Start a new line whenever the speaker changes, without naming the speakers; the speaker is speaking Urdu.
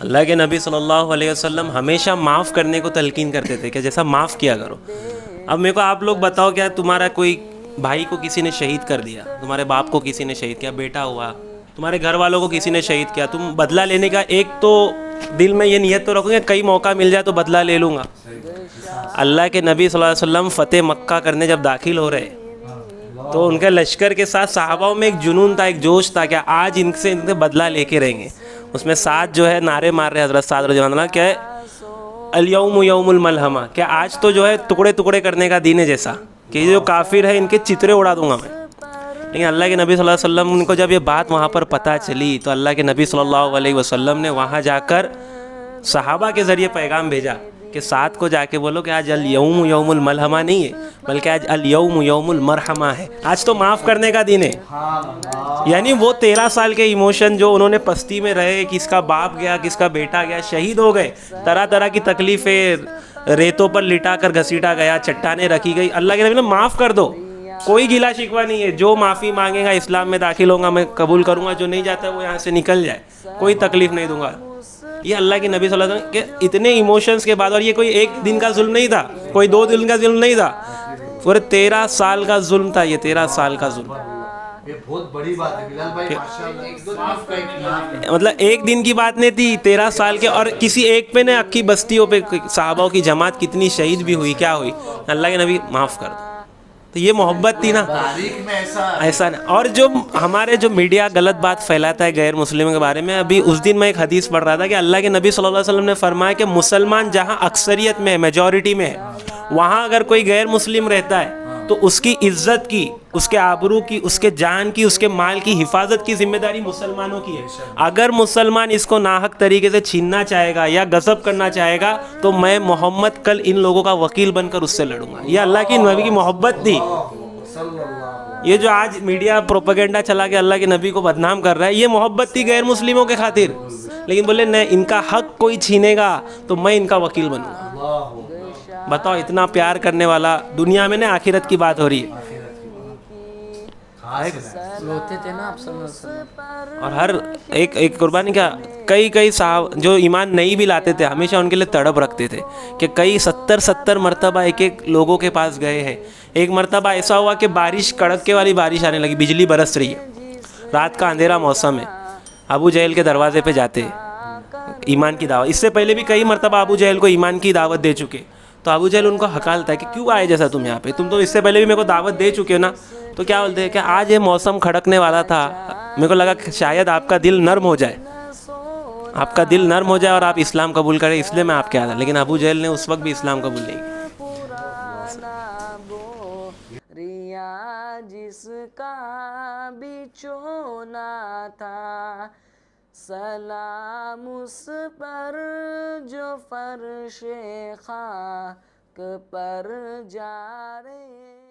اللہ کے نبی صلی اللہ علیہ وسلم ہمیشہ معاف کرنے کو تلقین کرتے تھے کہ جیسا معاف کیا کرو. اب میرے کو آپ لوگ بتاؤ، کیا تمہارا کوئی بھائی کو کسی نے شہید کر دیا، تمہارے باپ کو کسی نے شہید کیا، بیٹا ہوا، تمہارے گھر والوں کو کسی نے شہید کیا، تم بدلہ لینے کا ایک تو دل میں یہ نیت تو رکھو گے کئی موقع مل جائے تو بدلہ لے لوں گا. اللہ کے نبی صلی اللہ علیہ وسلم فتح مکہ کرنے جب داخل ہو رہے تو ان کے لشکر کے ساتھ صحابہ میں ایک جنون تھا، ایک جوش تھا کہ آج ان سے بدلہ لے کے رہیں گے. اس میں ساتھ جو ہے نعرے مار رہے حضرت سعد رضی اللہ عنہ کیا ہے، الیوم یوم الملحمہ، کہ آج تو جو ہے ٹکڑے ٹکڑے کرنے کا دن ہے، جیسا کہ یہ جو کافر ہے ان کے چترے اڑا دوں گا میں. لیکن اللہ کے نبی صلی اللہ علیہ وسلم کو جب یہ بات وہاں پر پتہ چلی تو اللہ کے نبی صلی اللہ علیہ وسلم نے وہاں جا کر صحابہ کے ذریعے پیغام بھیجا کہ ساتھ کو جا کے بولو کہ آج الیوم یوم الملحمہ نہیں ہے بلکہ آج الیوم یوم المرحمہ ہے، آج تو معاف کرنے کا دن ہے. یعنی وہ 13 سال کے ایموشن جو انہوں نے پستی میں رہے، کس کا باپ گیا، کس کا بیٹا گیا، شہید ہو گئے، طرح طرح کی تکلیفیں، ریتوں پر لٹا کر گھسیٹا گیا، چٹانیں رکھی گئی، اللہ کے نبی نے معاف کر دو، کوئی گلا شکوہ نہیں ہے، جو معافی مانگے گا اسلام میں داخل ہوگا میں قبول کروں گا، جو نہیں جاتا ہے وہ یہاں سے نکل جائے، کوئی تکلیف نہیں دوں گا. یہ اللہ کے نبی صلی اللہ علیہ وسلم کے اتنے ایموشنز کے بعد، اور یہ کوئی ایک دن کا ظلم نہیں تھا، کوئی 2 دن کا ظلم نہیں تھا، پورے 13 سال کا ظلم تھا، یہ 13 سال کا ظلم.
یہ بہت بڑی بات ہے بلال بھائی، ماشاءاللہ.
مطلب ایک دن کی بات نہیں تھی، 13 سال کے، اور کسی ایک پہ نہیں، اکی بستیوں پہ صحابہ کی جماعت کتنی شہید بھی ہوئی، کیا ہوئی، اللہ کے نبی معاف کر دو. تو یہ محبت تھی نا،
تاریخ میں
ایسا نہیں. اور جو ہمارے جو میڈیا غلط بات پھیلاتا ہے غیر مسلموں کے بارے میں، ابھی اس دن میں ایک حدیث پڑھ رہا تھا کہ اللہ کے نبی صلی اللہ علیہ وسلم نے فرمایا کہ مسلمان جہاں اکثریت میں ہے، میجورٹی میں ہے، وہاں اگر کوئی غیر مسلم رہتا ہے تو اس کی عزت کی، اس کے آبرو کی، اس کے جان کی، اس کے مال کی حفاظت کی ذمہ داری مسلمانوں کی ہے. اگر مسلمان اس کو ناحق طریقے سے چھیننا چاہے گا یا غصب کرنا چاہے گا تو میں محمد کل ان لوگوں کا وکیل بن کر اس سے لڑوں گا. یہ اللہ کی نبی کی محبت تھی. یہ جو آج میڈیا پروپیگنڈا چلا کے اللہ کے نبی کو بدنام کر رہا ہے، یہ محبت تھی غیر مسلموں کے خاطر. لیکن بولے نہیں، ان کا حق کوئی چھینے گا تو میں ان کا وکیل بنوں گا. بتاؤ، اتنا پیار کرنے والا، دنیا میں نہیں آخرت کی بات ہو رہی ہے.
روتے تھے نا آپ صلی اللہ علیہ وسلم.
اور ہر ایک قربانی کیا، کئی صاحب جو ایمان نہیں بھی لاتے تھے ہمیشہ ان کے لیے تڑپ رکھتے تھے کہ کئی 70 مرتبہ ایک لوگوں کے پاس گئے ہیں. ایک مرتبہ ایسا ہوا کہ بارش، کڑکے والی بارش آنے لگی، بجلی برس رہی ہے، رات کا اندھیرا موسم ہے. ابو جہل کے دروازے پہ جاتے ایمان کی دعوت، اس سے پہلے بھی کئی مرتبہ ابو جہل کو ایمان کی دعوت دے چکے. تو ابو جہل ان کو ہکالتا ہے کہ کیوں آئے جیسا تم یہاں پہ، تم تو اس سے پہلے بھی میرے کو دعوت دے چکے ہو نا. تو کیا بولتے ہیں کہ آج یہ موسم کھڑکنے والا تھا، میرے کو لگا کہ شاید آپ کا دل نرم ہو جائے، آپ کا دل نرم ہو جائے اور آپ اسلام قبول کریں، اس لیے میں آپ کے آیا تھا. لیکن ابو جہل نے اس وقت بھی اسلام قبول نہیں کیا.
ریا جس کا بچھونا تھا، سلام اس پر جو فرش خاک پر جا رہے.